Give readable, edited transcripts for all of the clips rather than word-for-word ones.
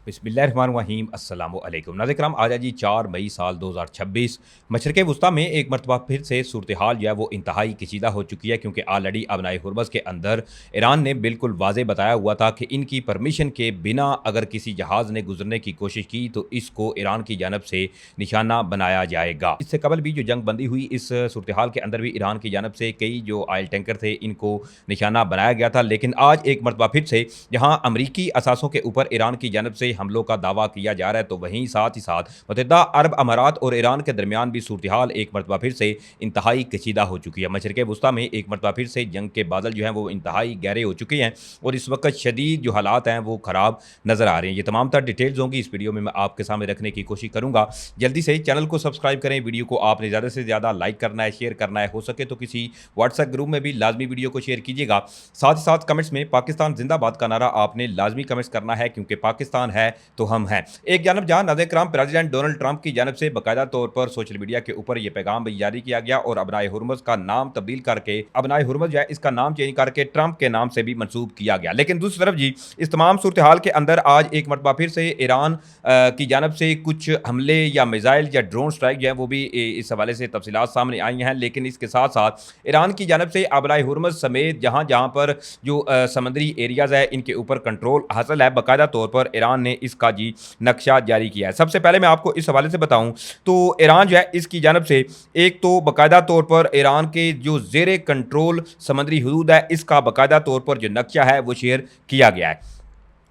बिस्मिल्लाहिर्रहमानिर्रहीम अस्सलाम वालेकुम। नाज़रीन किराम, आज है जी 4 मई साल 2026। मशरिक़ वस्ता में एक मरतबा फिर से सूरत हाल जो है वो इंतहाई कशीदा हो चुकी है, क्योंकि ऑलरेडी अबनाए हुर्मज़ के अंदर ईरान ने बिल्कुल वाज़े बताया हुआ था कि इनकी परमिशन के बिना अगर किसी जहाज़ ने गुजरने की कोशिश की तो इसको ईरान की जानब से निशाना बनाया जाएगा। इससे कबल भी जो जंग बंदी हुई, इस सूरत हाल के अंदर भी ईरान की जानब से कई जो ऑयल टैंकर थे इनको निशाना बनाया गया था। लेकिन आज एक मरतबा फिर से जहाँ अमरीकी असासों के ऊपर ईरान की जानब से हमलों का दावा किया जा रहा है, तो वहीं साथ ही साथ मुत्तहिदा अरब अमारात और ईरान के दरमियान भी सूरत हाल एक मरतबा फिर से इंतहाई कशीदा हो चुकी है। मशरिक़ वस्ता में एक मरतबा फिर से जंग के बादल जो हैं वो इंतहाई गहरे हो चुके हैं और इस वक्त शदीद जो हालात हैं वो ख़राब नज़र आ रहे हैं। ये तमाम तर डिटेल्स होंगी इस वीडियो में मैं आपके सामने रखने की कोशिश करूँगा। जल्दी से चैनल को सब्सक्राइब करें, वीडियो को आपने ज़्यादा से ज़्यादा लाइक करना है, शेयर करना है, हो सके तो किसी व्हाट्सएप ग्रुप में भी लाजमी वीडियो को शेयर कीजिएगा। साथ ही साथ कमेंट्स में पाकिस्तान जिंदाबाद का नारा आपने लाजमी कमेंट्स करना है, क्योंकि पाकिस्तान है तो हम हैं। एक जानब जहां नाज़रीन किराम प्रेसिडेंट डोनाल्ड ट्रंप की जानब से बाकायदा तौर पर सोशल मीडिया के ऊपर यह पैगाम भी जारी किया गया और अबनाए हुर्मज़ का नाम तब्दील करके अबनाए हुर्मज़ जो है इसका नाम चेंज करके ट्रंप के नाम से भी मंसूब किया गया। लेकिन दूसरी तरफ जी, इस तमाम सूरत हाल के अंदर आज एक मरतबा फिर से ईरान की जानब से कुछ हमले या मिसाइल या ड्रोन स्ट्राइक जो है वो भी इस हवाले से तफसीलात सामने आई हैं। लेकिन इसके साथ साथ ईरान की जानब से अबनाए हुर्मज़ समेत जहाँ जहाँ पर जो समंदरी एरियाज़ है इनके ऊपर कंट्रोल हासिल है, बाकायदा तौर पर ईरान ने इसका जी नक्शा जारी किया है। सबसे पहले मैं आपको इस हवाले से बताऊं तो ईरान जो है इसकी जानब से एक तो बाकायदा तौर पर ईरान के जो ज़ेरे कंट्रोल समंदरी हदूद है इसका बाकायदा तौर पर जो नक्शा है वो शेयर किया गया है।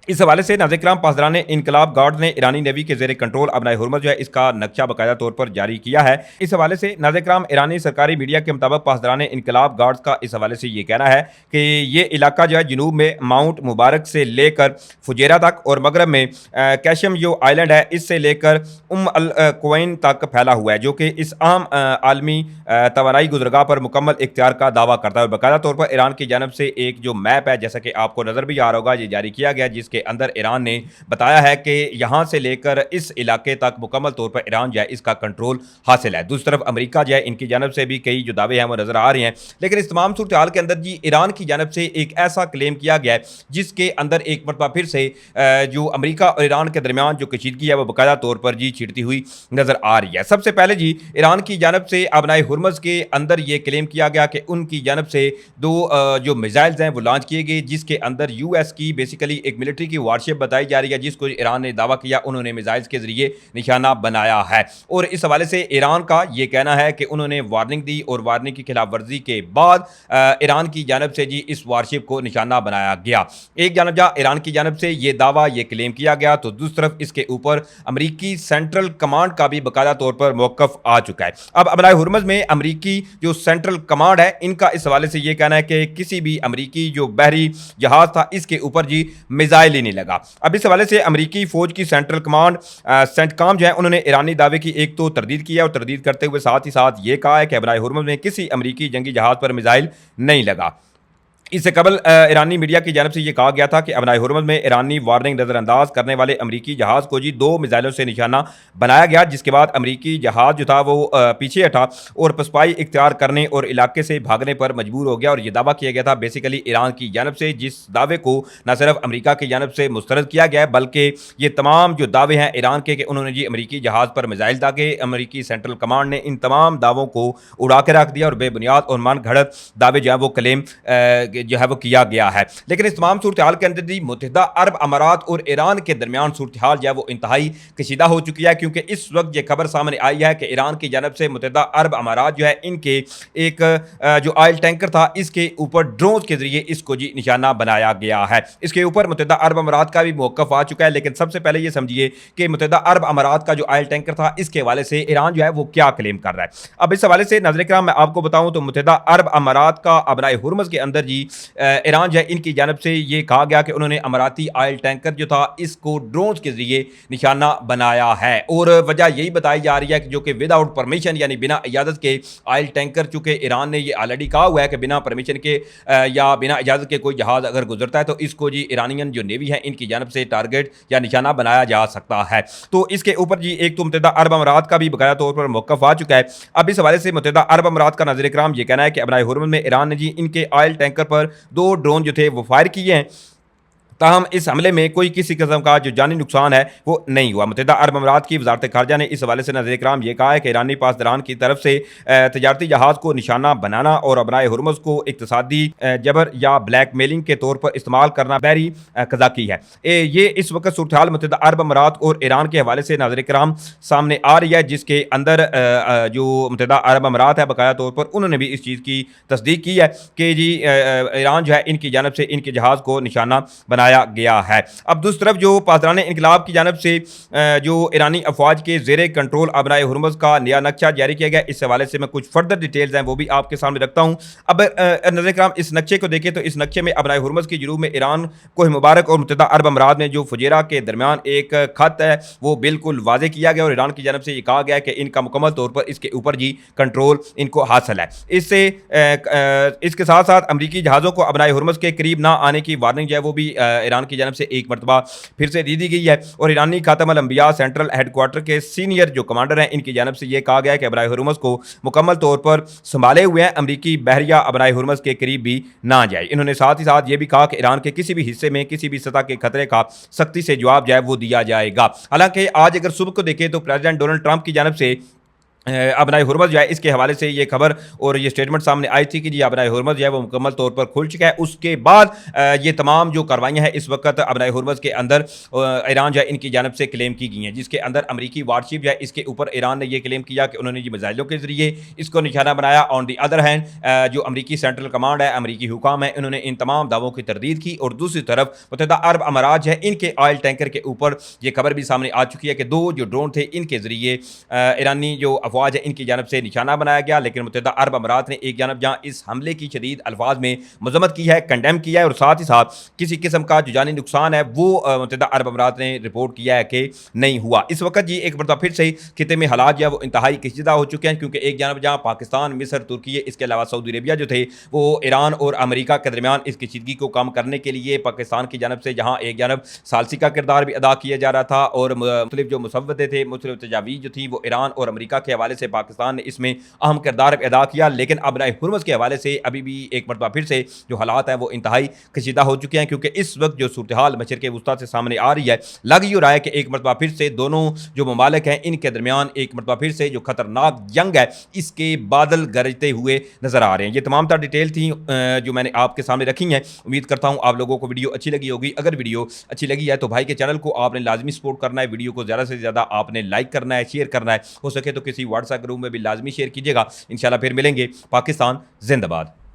इस हवाले से नाज़रीन किराम पासदारान इनकलाब गार्ड ने ईरानी नेवी के ज़ेरे कंट्रोल अबनाए हुर्मज़ जो है इसका नक्शा बाकायदा तौर पर जारी किया है। इस हवाले से नाज़रीन किराम ईरानी सरकारी मीडिया के मुताबिक पासदारान इनकलाब गार्ड्स का इस हवाले से ये कहना है कि ये इलाका जो है जनूब में माउंट मुबारक से लेकर फुजेरा तक और मगरब में कैशम जो आइलैंड है इससे लेकर अल क्वैन तक फैला हुआ है, जो कि इस आम आलमी तवानाई गुजरगाह पर मुकम्मल इख्तियार का दावा करता है। बाकायदा तौर पर ईरान की जानब से एक जो मैप है, जैसा कि आपको नज़र भी आ रहा होगा, ये जारी किया गया, जिसके अंदर ईरान ने बताया है कि यहां से लेकर इस इलाके तक मुकम्मल तौर पर ईरान जो है इसका कंट्रोल हासिल है। दूसरी तरफ अमेरिका जो है इनकी जानब से भी कई जो दावे हैं वो नजर आ रहे हैं। लेकिन इस तमाम सूरत हाल के अंदर जी ईरान की जानब से एक ऐसा क्लेम किया गया है जिसके अंदर एक मरतबा फिर से जो अमेरिका और ईरान के दरमियान जो कशीदगी है वो बाकायदा तौर पर जी छिड़ती हुई नजर आ रही है। सबसे पहले जी ईरान की जानब से अबनाए हुर्मज़ के अंदर ये क्लेम किया गया कि उनकी जानब से दो जो मिसाइल्स हैं वो लॉन्च किए गए, जिसके अंदर यूएस की बेसिकली एक मिलिट्री की वारशिप बताई जा रही है, जिसको ईरान ने दावा किया उन्होंने मिसाइल्स के जरिए निशाना बनाया है। और इस हवाले से ईरान का ये कहना है कि उन्होंने वार्निंग दी और वार्निंग की खिलाफ वर्जी के बाद ईरान की जानब से जी इस वारशिप को निशाना बनाया गया। एक जानब जहाँ ईरान की जानब से ये दावा ये क्लेम किया गया, तो दूसरी तरफ इसके ऊपर अमरीकी सेंट्रल कमांड का भी बाकायदा तौर पर मौकफ आ चुका है। अब अबनाए हुर्मज़ में अमरीकी जो सेंट्रल कमांड है इनका इस हवाले से ये कहना है कि किसी भी अमरीकी जो बहरी जहाज था इसके ऊपर जी मिसाइल ही नहीं लगा। अब इस हवाले से अमरीकी फौज की सेंट्रल कमांड सेंटकॉम जो है उन्होंने ईरानी दावे की एक तो तरदीद की है और तरदीद करते हुए साथ ही साथ ये कहा है कि अबनाए हुर्मज़ में किसी अमरीकी जंगी जहाज पर मिसाइल नहीं लगा। इससे कबल ईरानी मीडिया की जानब से यह कहा गया था कि अबनाए हुर्मज़ में ईरानी वार्निंग नज़रअंदाज करने वाले अमरीकी जहाज़ को जी 2 मिसाइलों से निशाना बनाया गया, जिसके बाद अमरीकी जहाज़ जो था वो पीछे हटा और पसपाई इख्तियार करने और इलाके से भागने पर मजबूर हो गया। और यह दावा किया गया था बेसिकली ईरान की जानब से, जिस दावे को न सिर्फ अमरीका की जानब से मुस्तरद किया गया है बल्कि ये तमाम जो दावे हैं ईरान के कि उन्होंने जी अमरीकी जहाज़ पर मिसाइल दागे। अमरीकी सेंट्रल कमांड ने इन तमाम दावों को उड़ा के रख दिया और बेबुनियाद और मन घड़त दावे जो है वो क्लेम जो है वो किया गया है। लेकिन इस तमाम सूरत हाल के अंदर भी मुत्तहिदा अरब अमारात और ईरान के दरमियान सूरत हाल जो है वो इंतहाई कशीदा हो चुकी है, क्योंकि इस वक्त ये खबर सामने आई है कि ईरान की जानब से मुत्तहिदा अरब अमारात जो है इनके एक जो ऑयल टैंकर था इसके ऊपर ड्रोन के जरिए इसको जी निशाना बनाया गया है। इसके ऊपर मुत्तहिदा अरब अमारात का भी मौकफ आ चुका है। लेकिन सबसे पहले ये समझिए कि मुत्तहिदा अरब अमारात का जो ऑयल टैंकर था इसके हवाले से ईरान जो है वो क्या क्लेम कर रहा है। अब इस हवाले से नाज़रीन किराम मैं आपको बताऊं तो मुत्तहिदा अरब अमारात का अबनाए हुर्मज़ के अंदर जी ईरान जो है इनकी जानब से ये कहा गया कि उन्होंने अमाराती ऑयल टैंकर जो था इसको ड्रोन के जरिए निशाना बनाया है। और वजह यही बताई जा रही है कि जो कि विदाउट परमिशन यानी बिना इजाज़त के ऑयल टैंकर, चूँकि ईरान ने ये ऑलरेडी कहा हुआ है कि बिना परमिशन के या बिना इजाज़त के कोई जहाज़ अगर गुजरता है तो इसको जी ईरानियन जो नेवी है इनकी जानब से टारगेट या निशाना बनाया जा सकता है। तो इसके ऊपर जी एक तो मुत्तहिदा अरब अमारात का भी बाकायदा तौर पर मौकफ आ चुका है। अब इस हवाले से मुत्तहिदा अरब अमारात का नाज़रीन किराम ये कहना है कि अबनाए हुर्मज़ में ईरान ने जी इनके ऑयल टैंकर पर 2 ड्रोन जो थे वो फायर किए हैं। تاہم اس حملے میں کوئی کسی قسم کا جو جانی نقصان ہے وہ نہیں ہوا۔ متحدہ عرب امارات کی وزارت خارجہ نے اس حوالے سے ناظرین کرام یہ کہا ہے کہ ایرانی پاسداران کی طرف سے تجارتی جہاز کو نشانہ بنانا اور ابنائے ہرمز کو اقتصادی جبر یا بلیک میلنگ کے طور پر استعمال کرنا بحری قزاقی ہے۔ یہ اس وقت صورتحال متحدہ عرب امارات اور ایران کے حوالے سے ناظرین کرام سامنے آ رہی ہے، جس کے اندر جو متحدہ عرب امارات ہے باقاعدہ طور پر انہوں نے بھی اس چیز کی تصدیق کی ہے کہ جی ایران جو ہے ان کی جانب سے ان کے جہاز کو نشانہ بنایا گیا ہے۔ اب دوسری طرف جو پاسداران انقلاب کی جانب سے جو ایرانی افواج کے زیر کنٹرول ابنائے ہرمز کا نیا نقشہ جاری کیا گیا، اس حوالے سے میں کچھ فردر ڈیٹیلز ہیں وہ بھی آپ کے سامنے رکھتا ہوں۔ اب ناظرین کرام اس نقشے کو دیکھیں تو اس نقشے میں ابنائے ہرمز کی جنوب میں ایران کوہ مبارک اور متحدہ عرب امارات میں جو فجیرہ کے درمیان ایک خط ہے وہ بالکل واضح کیا گیا، اور ایران کی جانب سے یہ کہا گیا کہ ان کا مکمل طور پر اس کے اوپر جی کنٹرول ان کو حاصل ہے۔ اس کے ساتھ ساتھ امریکی جہازوں کو ابنائے ہرمز کے قریب نہ آنے کی وارننگ جو ہے وہ بھی ایران کی جانب سے ایک مرتبہ پھر سے دی گئی ہے، اور ایرانی خاتم الانبیاء سینٹرل ہیڈ کوارٹر کے سینئر جو کمانڈر ہیں ان کی جانب سے یہ کہا گیا ہے کہ ابنائے ہرمز کو مکمل طور پر سنبھالے ہوئے ہیں، امریکی بحریہ ابنائے ہرمز کے قریب بھی نہ جائے۔ انہوں نے ساتھ ہی ساتھ یہ بھی کہا کہ ایران کے کسی بھی حصے میں کسی بھی سطح کے خطرے کا سختی سے جواب جو ہے وہ دیا جائے گا۔ حالانکہ آج اگر صبح کو دیکھیں تو پریزیڈنٹ ڈونلڈ ٹرمپ کی جانب سے ابنائے ہرمز جو ہے اس کے حوالے سے یہ خبر اور یہ سٹیٹمنٹ سامنے آئی تھی کہ جی ابنائے ہرمز جو ہے وہ مکمل طور پر کھل چکا ہے۔ اس کے بعد یہ تمام جو کاروائیاں ہیں اس وقت ابنائے ہرمز کے اندر ایران جو ہے ان کی جانب سے کلیم کی گئی ہیں، جس کے اندر امریکی وارشپ جو ہے اس کے اوپر ایران نے یہ کلیم کیا کہ انہوں نے یہ میزائلوں کے ذریعے اس کو نشانہ بنایا۔ آن دی ادر ہینڈ جو امریکی سینٹرل کمانڈ ہے، امریکی حکام ہیں، انہوں نے ان تمام دعووں کی تردید کی، اور دوسری طرف متحدہ عرب امارات جو ہے ان کے آئل ٹینکر کے اوپر یہ خبر بھی سامنے آ چکی ہے کہ دو جو ڈرون تھے ان کے ذریعے ایرانی جو افواج ہے ان کی جانب سے نشانہ بنایا گیا، لیکن متحدہ عرب امارات نے ایک جانب جہاں اس حملے کی شدید الفاظ میں مذمت کی ہے، کنڈیم کیا ہے، اور ساتھ ہی ساتھ کسی قسم کا جو جانی نقصان ہے وہ متحدہ عرب امارات نے رپورٹ کیا ہے کہ نہیں ہوا۔ اس وقت یہ ایک مرتبہ پھر سے خطے میں حالات جو ہے وہ انتہائی کشیدہ ہو چکے ہیں، کیونکہ ایک جانب جہاں پاکستان، مصر، ترکی، اس کے علاوہ سعودی عربیہ جو تھے وہ ایران اور امریکہ کے درمیان اس کشیدگی کو کم کرنے کے لیے پاکستان کی جانب سے جہاں ایک جانب ثالثی کا کردار بھی ادا کیا جا رہا تھا، اور مختلف جو مسودے تھے، مختلف تجاویز جو تھی وہ ایران اور امریکہ کے حوالے سے پاکستان نے اس میں اہم کردار ادا کیا، لیکن ابنائے ہرمز کے حوالے سے ابھی بھی ایک مرتبہ پھر سے جو حالات ہیں وہ انتہائی کشیدہ ہو چکے ہیں، کیونکہ اس وقت جو صورتحال مشرق وسطیٰ سے سامنے آ رہی ہے، لگ یہ رہا ہے کہ ایک مرتبہ پھر سے دونوں جو ممالک ہیں ان کے درمیان ایک مرتبہ پھر سے جو خطرناک جنگ ہے اس کے بادل گرجتے ہوئے نظر آ رہے ہیں۔ یہ تمام تر ڈیٹیل تھیں جو میں نے آپ کے سامنے رکھی ہیں۔ امید کرتا ہوں آپ لوگوں کو ویڈیو اچھی لگی ہوگی۔ اگر ویڈیو اچھی لگی ہے تو بھائی کے چینل کو آپ نے لازمی سپورٹ کرنا ہے، ویڈیو کو زیادہ سے زیادہ آپ نے لائک کرنا ہے، شیئر کرنا ہے، ہو سکے تو کسی واٹس ایپ گروپ میں بھی لازمی شیئر کیجیے گا۔ انشاءاللہ پھر ملیں گے۔ پاکستان زندہ باد۔